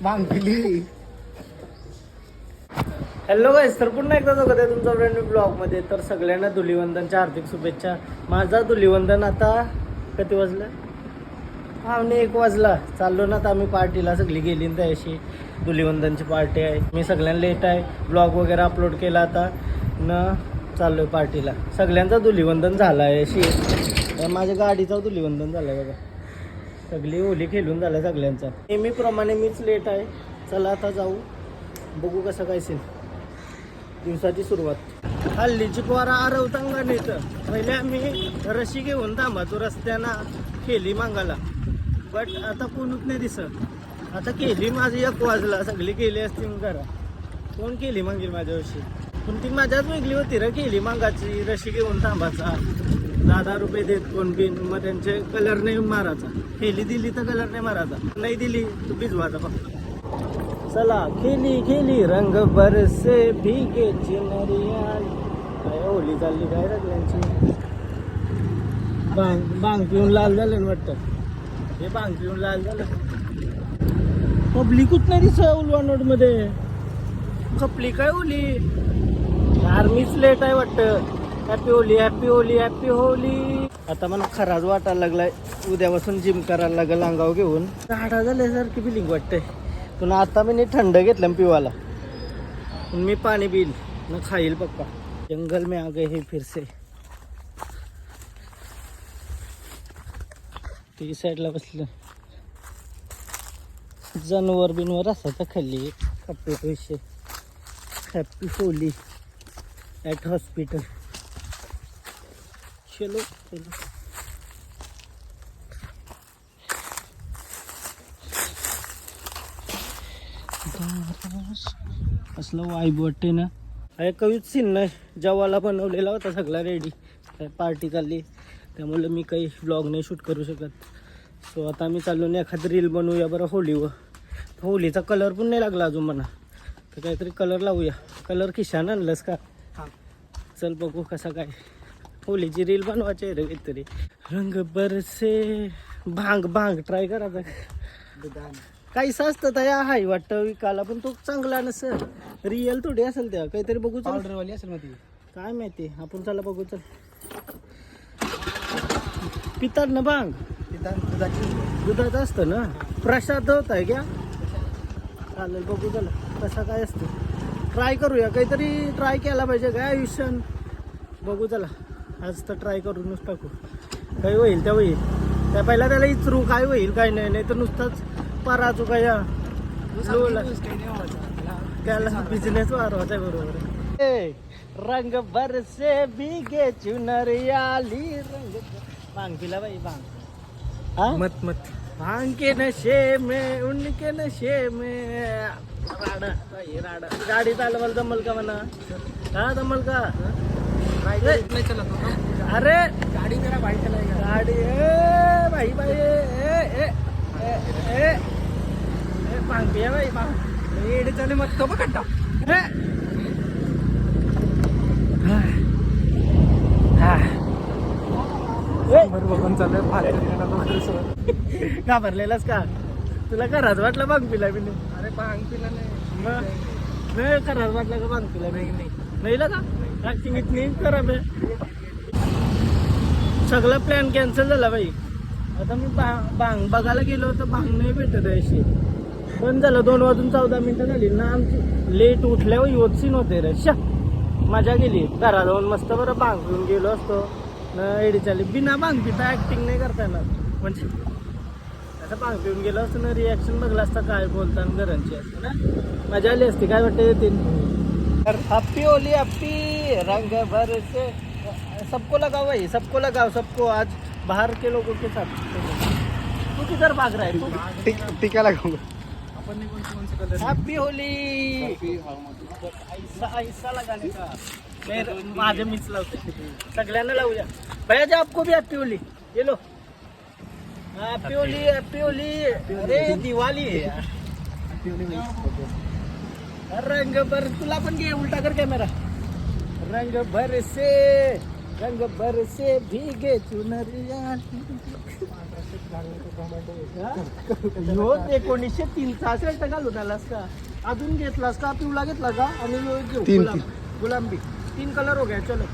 भांग पिली. हॅलो गाईस, तर पुन्हा एकदा बघत आहे तुमचा फ्रेंड ब्लॉगमध्ये. तर सगळ्यांना धुलिवंदनच्या हार्दिक शुभेच्छा. माझा धुलिवंदन आता किती वाजलं? 1:15 वाजला. चाललो ना आता आम्ही पार्टीला, सगळी गेली ना त्याशी. धुलिवंदनची पार्टी आहे. मी सगळ्यांना लेट आहे, ब्लॉग वगैरे अपलोड केला आता न चाललो आहे पार्टीला. सगळ्यांचा धुलिवंदन झाला आहे अशी. माझ्या गाडीचा धुलिवंदन झालं आहे बघा. सगळी होली खेळून झालं सगळ्यांचा. नेहमीप्रमाणे मीच लेट आहे. चला आता जाऊ, बघू कसं काय सीन. दिवसाची सुरुवात. हल्लीची पोरा आरवतांगा नाही तर पहिले आम्ही रशी घेऊन थांबाचो रस्त्यानं केली मागायला, बट आता कोणच नाही दिसत. आता केली माझी 1 वाजला, सगळी केली असती मग घरा. कोण केली मागेल माझ्याविषयी, पण ती माझ्याच वेगळी होती रे. केली मागाची रशी घेऊन थांबाचा, 10 रुपये देत कोण बिन, मग त्यांचे कलर नाही मारायचा. खेली दिली तर कलर नाही मारायचा, नाही दिली तर भिजवायचा फक्त. चला खेली खेली रंग बरसे भीगे चिनरिया. काय होली चालली काय सगळ्यांची. बांग पिऊन लाल झालं ना वाटतं. हे बांग पिऊन लाल झालं. पब्लिकच नाही दिसत उलवानोड मध्ये. खपली काय होली यार, मीच लेट आहे वाटतं. Happy Holy, happy Holy, happy Holy. आता मला खराच वाटायला लागलाय. उद्यापासून जिम करायला लागेल अंगाव घेऊन. झाडा झाल्यासारखी फिलिंग वाटतंय. पण आता मी थंड घेतलं पिवाला. मी पाणी पिल न खाईल पक्का. जंगल में आ गए हे फिर से. ती साईडला बसलं जानवर बिनवर असायचं खाली. आपला विषय हॅपी होली ॲट हॉस्पिटल. चलो चलो. असलं वाईब वाटते ना. अरे कवीच सीन नाही. जेवायला बनवलेला होता सगळा रेडी. पार्टी चालली त्यामुळे मी काही व्लॉग नाही शूट करू शकत. सो आता मी चाललो ना एखादी रील बनवूया बरं होलीवर. होलीचा कलर पण नाही लागला अजून म्हणा, तर काहीतरी कलर लावूया. कलर खिशानं आणलंस का? चल बघू कसा काय. होलीची रील बनवायची आहे रे काहीतरी. रंग बरसे भांग भांग ट्राय करायचा. काहीसं असतं त्या हाय वाटतं विकायला, पण तो चांगला नसेल. रिअल थोडी असेल त्या. काहीतरी बघू. ऑर्डरवाली असेल मग ती. काय माहिती, आपण चला बघू. चल पितात ना भांग. दुधाचं असतं ना. प्रसाद होत आहे क्या? चालेल बघू चला कसा काय असतं. ट्राय करूया. काहीतरी ट्राय केला पाहिजे काय आयुष्यान. बघू चला आज तर ट्राय करूनच टाकू. काही होईल त्या होईल. त्या पहिला त्याला इचरू काय होईल काय नाही, नाही तर नुसताच पराचू काय त्याला बिझनेस वाढवायचा. बरोबर. रंग बरसे भीगे चुनरियाली रंग. भांग पिला बाई भांग. हा मत मत भांग के नशे में उनके नशे में. राडा बाई राडा. गाडी चालवायला जमल का म्हणा? हा जमल का? नाही चला तो. अरे गाडी मेरा भाई चलाएगा. गाडी भाई भाई भांग पिया बाई भांग. येडे चाले मत तो बघा. बरोबर चालू. घाबरलेलास का? तुला खराच वाटलं भांग पिला मी? अरे भांग पिला नाही खराच वाटलं का भांग पिला? नाही का? ऍक्टिंग इतनी खराब आहे. सगळा प्लॅन कॅन्सल झाला बाई. आता मी भांग बघायला गेलो तर भांग नाही भेटत आहे अशी. बंद झालं. 2 वाजून 14 मिनिटं झाली ना आमची. लेट उठल्यावर योचसी नव्हते रे. मजा गेली. घरा जाऊन मस्त बरं भांग पिऊन गेलो असतो ना. एडी चाली बिना भांग पिता ऍक्टिंग नाही करता येणार. म्हणजे आता भांग पिऊन गेलो असतो ना, रिॲक्शन बघला असता काय बोलताना घरांची असते ना. मजा आली असती. काय वाटतं येतील. हॅप्पी होली हॅप्पी रंग बरसे. सबको लगाओ भाई, सबको लगाओ सबको. आज बाहर के लोगों के साथ. तू किधर भाग रहा है? टिका लगाऊंगा. Happy Holy. ऐसा लगाने का. माझे मीच लावते. सगळ्यांना लावूया भैया जी. आपको भी हॅप्पी होली. ये low. Happy Holy happy Holy. अरे दिवाळी आहे यार. रंग भर. तुला पण घे उलटा कर कॅमेरा. रंग भर से रंग बरसे भीगे चुनरिया. ह्यो 1903चा शर्ट घालून आलास का? अजून घेतलास का? पिवळा घेतला का? आणि ह्यो एक घेऊ, तीन. गुलाबी 3 कलर हो गया. चलो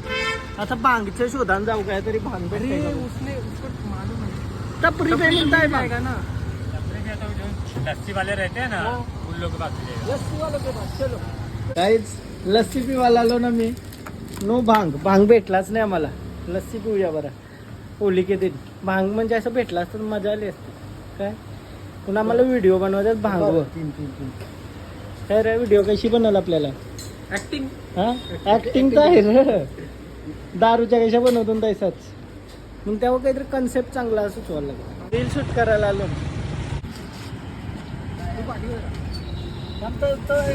आता भांगच्या शोधान जाऊ काय तरी भांग भेटते का? उसको मालूम है. टपरी पे मिलता है भांग. जाएगा ना. लस्सी वाले रहते हैं ना हाँ. उन लोगों के पास मिलेगा. लस्सी वालों के पास चलो. काहीच लस्सी पिवायला आलो ना मी. नो भांग भेटलाच नाही आम्हाला. लस्सी पिऊया बरं होली के दिन. भांग म्हणजे असं भेटला असतं तर मजा आली असती काय. पुन्हा आम्हाला व्हिडिओ बनवतात भांगवर. काय रे व्हिडिओ कशी बनवला आपल्याला? ऍक्टिंग. हा ऍक्टिंग तर आहे रे. दारूच्या कशा बनवतो तैसाच. मग तेव्हा काहीतरी कन्सेप्ट चांगला सुचवायला लागला. रील शूट करायला आलो.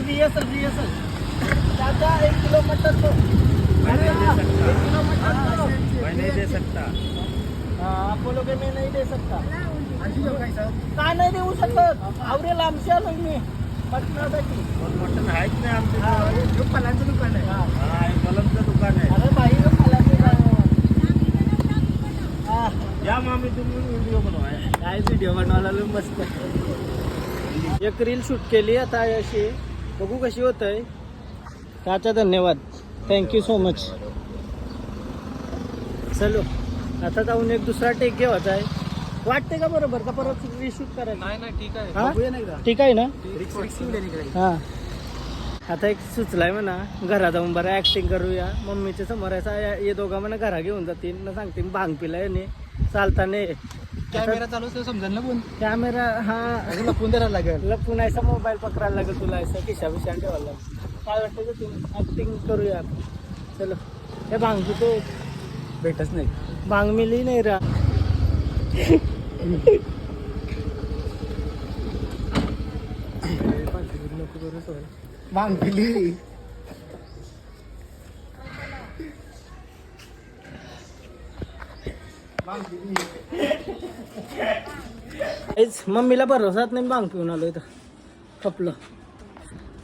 रिहर्सल दादा 1 किलो मटन दो. मैं नहीं दे 1 सकता. किलो मटन दो. मैं नहीं दे सकता. हाँ, आप बोलोगे मैं नहीं दे सकता. साहब. काय नाही देऊ शकत. आवरेल आमची आलो मी पटण्यासाठी. और मटन है कि नहीं आमचे? जो फलांचं दुकान आहे. हाँ एक कलमचं दुकान आहे. अरे भाई मला ते हा या मामी तुम्ही व्हिडिओ बनवाय. काय व्हिडिओ बनवायला आलो मस्त. एक रील शूट केली आता अशी. बघू कशी होत आहे. त्याचा धन्यवाद. Thank you so much. चलो आता जाऊन एक दुसरा टेक घ्यावाचा आहे. वाटते का बरोबर का परत रिशूट करायचं? नाही ठीक आहे. हा? बघूया ना एकदा. ठीक आहे ना. रिक्स लेने के लिए. हा आता एक सुचलाय म्हणा घरा जाऊन बरं ऍक्टिंग करूया. मम्मीच्या समोर असा हे दोघा म्हणा घरा घेऊन जातील ना सांगते भांग पिलाय ने चालताने. कॅमेरा चालू असतो समजेल ना पण. कॅमेरा हा लपून द्यायला लागेल. लपून ऐसा मोबाईल पकडायला लागेल तुला. ऐसा खिशा ठेवायला लागेल. काय वाटतं का तुम्ही ऍक्टिंग करूया. चलो हे भांग पितो. भेटच नाही. भांग मिली नाही रा. भांग पिली. मम्मीला भरोसाच नाही. भांग पिऊन आलो इथं कपलं.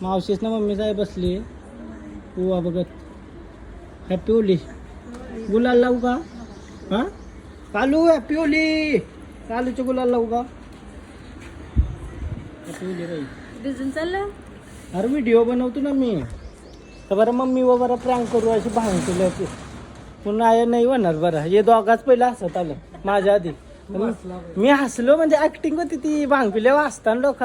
मावशीच ना मम्मी साहेब बसली पुवा बघत. Happy Holy. गुलाल लावू का? हा कालू हॅपी होली. कालूचे गुलाल लावू का? हॅपी होली राही. भिजून चाललं. अरे व्हिडिओ बनवतो ना मी. तर बरं मम्मी व बरं प्रँक करू अशी भांग केली होती. पुन्हा नाही होणार बरं. हे दोघाच पहिलं हसत आलं माझ्या आधी. मी हसलो म्हणजे ऍक्टिंग होती ती. भांग पिले वाचताना लोक.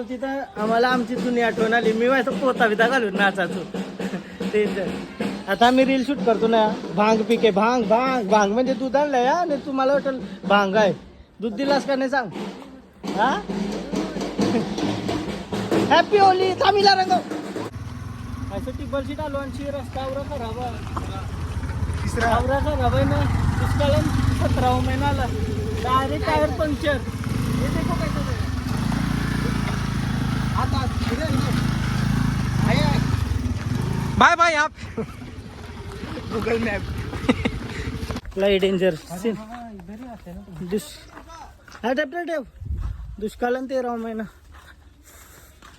तिथं आम्हाला आमची जुनी आठवण आली. मी असं पोता बिता घालून नाचायचो. ते आता आम्ही रील शूट करतो ना. भांग पिके भांग भांग भांग म्हणजे दूध आणलंय. आणि तुम्हाला वाटेल भांग आहे. दूध दिलास का नाही सांग. हा हॅपी होली. थांबीला रंग असं टिबल सीट आलो. आणि रस्ता खराब आहे. आवरा खराब आहे ना. दुष्काळात 17वा महिना आला. Direct tyre puncture. हे देखो काय बाय बाय आप. Google map. लय डेंजर. दुष्काळात 13वा महिना.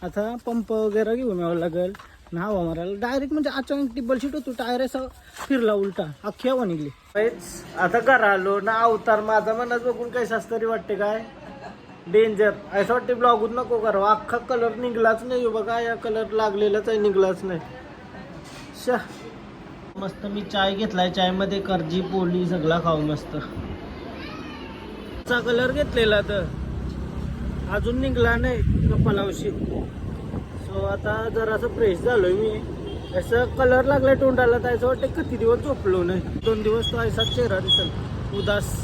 आता पंप वगैरे घेऊन यावं लागेल. ना हवा मारायला डायरेक्ट म्हणजे अचानक टिबल शीट होतो टायर असा फिरला उलटा अख्खी हवा निघली. आता घरा आलो ना अवतार माझा मनात बघून काही शास्त्री वाटते काय डेंजर असं वाटते ब्लॉगूच नको करावं. अख्खा कलर निघलाच नाही बघा या कलर लागलेलाच आहे निघलाच नाही. शा मस्त मी चाय घेतलाय चाय मध्ये करजी पोळी सगळा खाऊ मस्त. चा कलर घेतलेला तर अजून निघला नाही कपालावशी. सो आता जरासं फ्रेश झालोय मी. असं कलर लागलाय तोंडाला तर असं वाटतं किती दिवस झोपलो नाही. 2 दिवस तो असाच चेहरा दिसल उदास.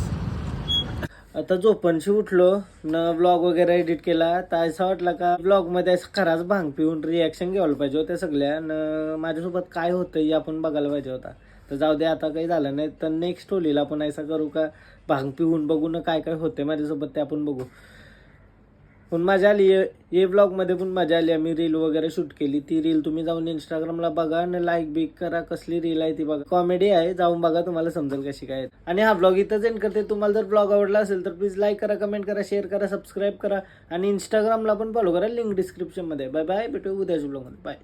आता झोपणशी उठलो न ब्लॉग वगैरे एडिट केला तर असं वाटलं का ब्लॉग मध्ये असं खराच भांग पिऊन रिॲक्शन घ्यायला पाहिजे होत्या सगळ्या न माझ्यासोबत काय होतं हे आपण बघायला पाहिजे होता. तर जाऊ दे आता काही झालं नाही तर नेक्स्ट होलीला आपण ऐसा करू का भांग पिऊन बघू ना काय काय होते माझ्यासोबत ते आपण बघू. पण मजा आली ये ब्लॉगमध्ये पण मजा आली. आम्ही रील वगैरे शूट केली. ती रील तुम्ही जाऊन इंस्टाग्रामला बघा आणि लाईक बिक करा. कसली रील आहे ती बघा कॉमेडी आहे जाऊन बघा तुम्हाला समजेल कशी काय. आणि हा ब्लॉग इथंच एंड करते. तुम्हाला जर ब्लॉग आवडला असेल तर प्लीज लाईक करा कमेंट करा शेअर करा सबस्क्राईब करा आणि इंस्टाग्रामला पण फॉलो करा लिंक डिस्क्रिप्शनमध्ये. बाय बाय भेटू उद्याच्या ब्लॉगमध्ये बाय.